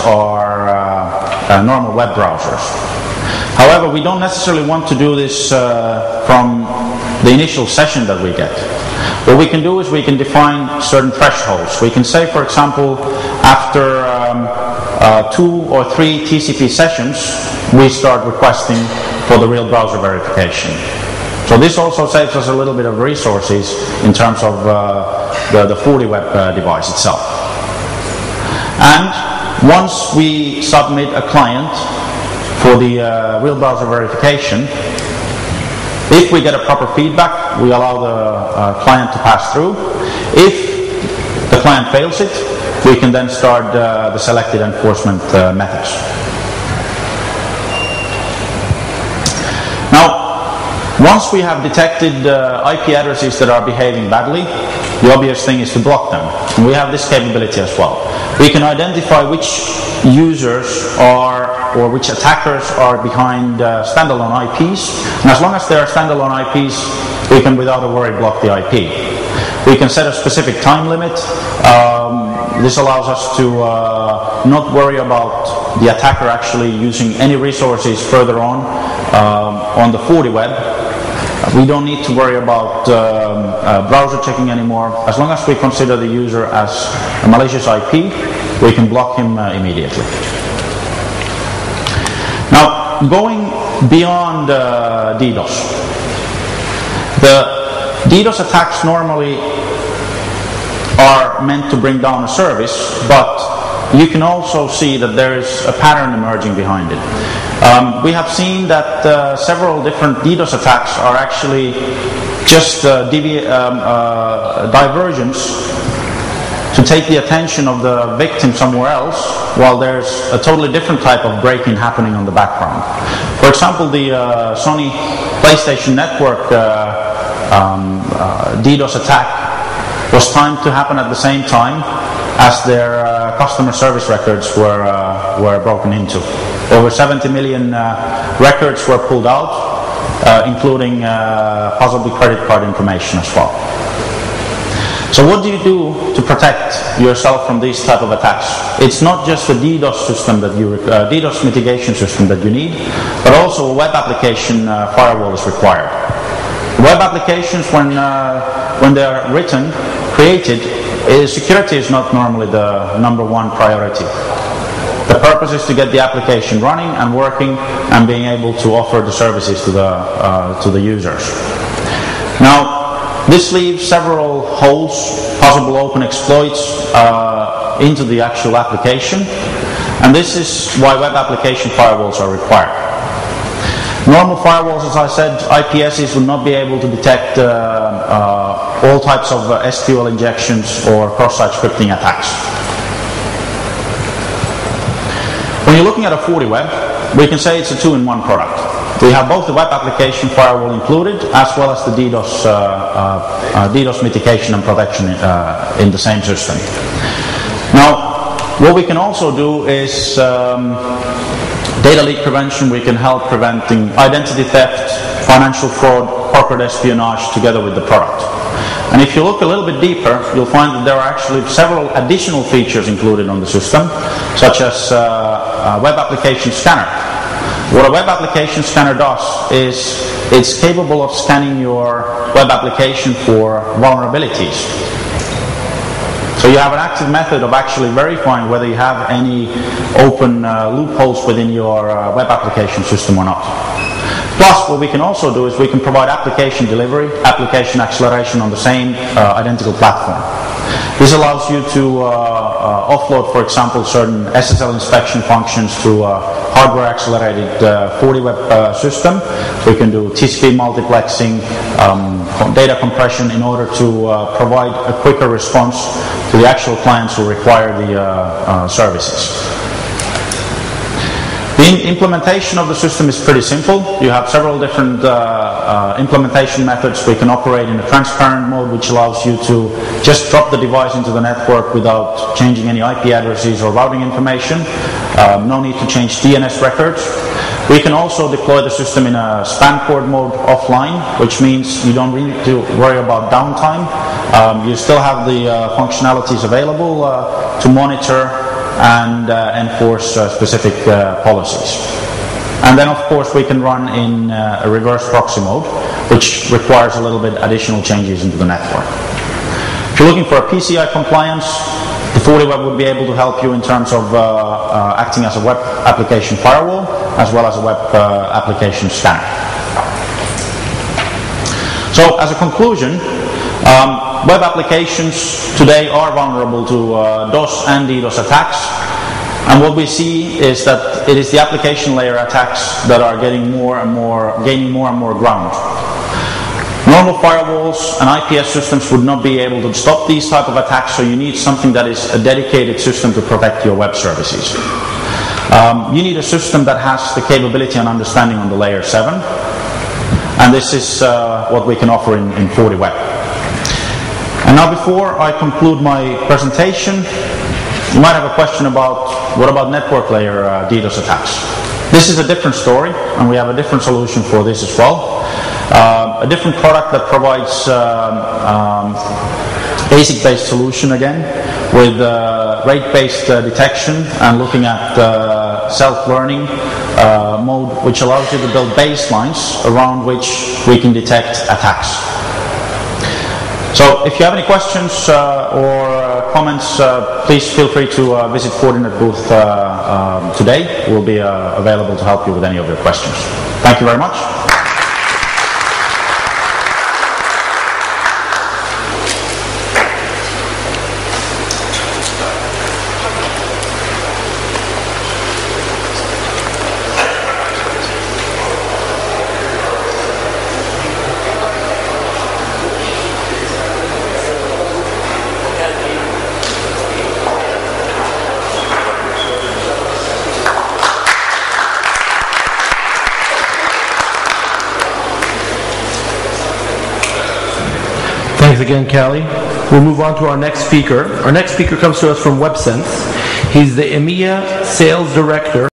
are normal web browsers. However, we don't necessarily want to do this from the initial session that we get. What we can do is we can define certain thresholds. We can say, for example, after 2 or 3 TCP sessions, we start requesting for the real browser verification. So this also saves us a little bit of resources in terms of the FortiWeb device itself. And once we submit a client for the real browser verification, if we get a proper feedback, we allow the client to pass through. If the client fails it, we can then start the selected enforcement methods. Now, once we have detected IP addresses that are behaving badly, the obvious thing is to block them. And we have this capability as well. We can identify which users are or which attackers are behind standalone IPs. And as long as they are standalone IPs, we can without a worry block the IP. We can set a specific time limit. This allows us to not worry about the attacker actually using any resources further on the FortiWeb. We don't need to worry about browser checking anymore. As long as we consider the user as a malicious IP, we can block him immediately. Now, going beyond DDoS. The DDoS attacks normally are meant to bring down a service, but you can also see that there is a pattern emerging behind it. We have seen that several different DDoS attacks are actually just diversions to take the attention of the victim somewhere else, while there's a totally different type of break-in happening on the background. For example, the Sony PlayStation Network DDoS attack was timed to happen at the same time as their customer service records were broken into. Over 70 million records were pulled out, including possibly credit card information as well. So what do you do to protect yourself from these type of attacks? It's not just the DDoS system that DDoS mitigation system that you need, but also a web application firewall is required. Web applications, when they are created, security is not normally the #1 priority. The purpose is to get the application running and working and being able to offer the services to the users. Now, this leaves several holes, possible open exploits into the actual application, and this is why web application firewalls are required. Normal firewalls, as I said, IPSs will not be able to detect all types of SQL injections or cross-site scripting attacks. When you're looking at a FortiWeb, we can say it's a 2-in-1 product. We have both the web application firewall included, as well as the DDoS mitigation and protection in the same system. Now, what we can also do is data leak prevention. We can help preventing identity theft, financial fraud, corporate espionage together with the product. And if you look a little bit deeper, you'll find that there are actually several additional features included on the system, such as a web application scanner. What a web application scanner does is it's capable of scanning your web application for vulnerabilities. So you have an active method of actually verifying whether you have any open loopholes within your web application system or not. Plus, what we can also do is we can provide application delivery, application acceleration on the same identical platform. This allows you to offload, for example, certain SSL inspection functions to a hardware-accelerated FortiWeb system. So we can do TCP multiplexing, data compression in order to provide a quicker response to the actual clients who require the services. The implementation of the system is pretty simple. You have several different implementation methods. We can operate in a transparent mode, which allows you to just drop the device into the network without changing any IP addresses or routing information. No need to change DNS records. We can also deploy the system in a span port mode offline, which means you don't need to worry about downtime. You still have the functionalities available to monitor and enforce specific policies. And then, of course, we can run in a reverse proxy mode, which requires a little bit additional changes into the network. If you're looking for a PCI compliance, the FortiWeb would be able to help you in terms of acting as a web application firewall, as well as a web application scanner. So, as a conclusion, web applications today are vulnerable to DOS and DDoS attacks. And what we see is that it is the application layer attacks that are gaining more and more ground. Normal firewalls and IPS systems would not be able to stop these type of attacks, so you need something that is a dedicated system to protect your web services. You need a system that has the capability and understanding on the layer 7, and this is what we can offer in FortiWeb. And now, before I conclude my presentation, you might have a question about what about network layer DDoS attacks. This is a different story, and we have a different solution for this as well. A different product that provides ASIC-based solution again, with rate-based detection and looking at self-learning mode, which allows you to build baselines around which we can detect attacks. So if you have any questions or comments, please feel free to visit Fortinet booth today. We'll be available to help you with any of your questions. Thank you very much. Thanks again, Kalle. We'll move on to our next speaker. Our next speaker comes to us from WebSense. He's the EMEA Sales Director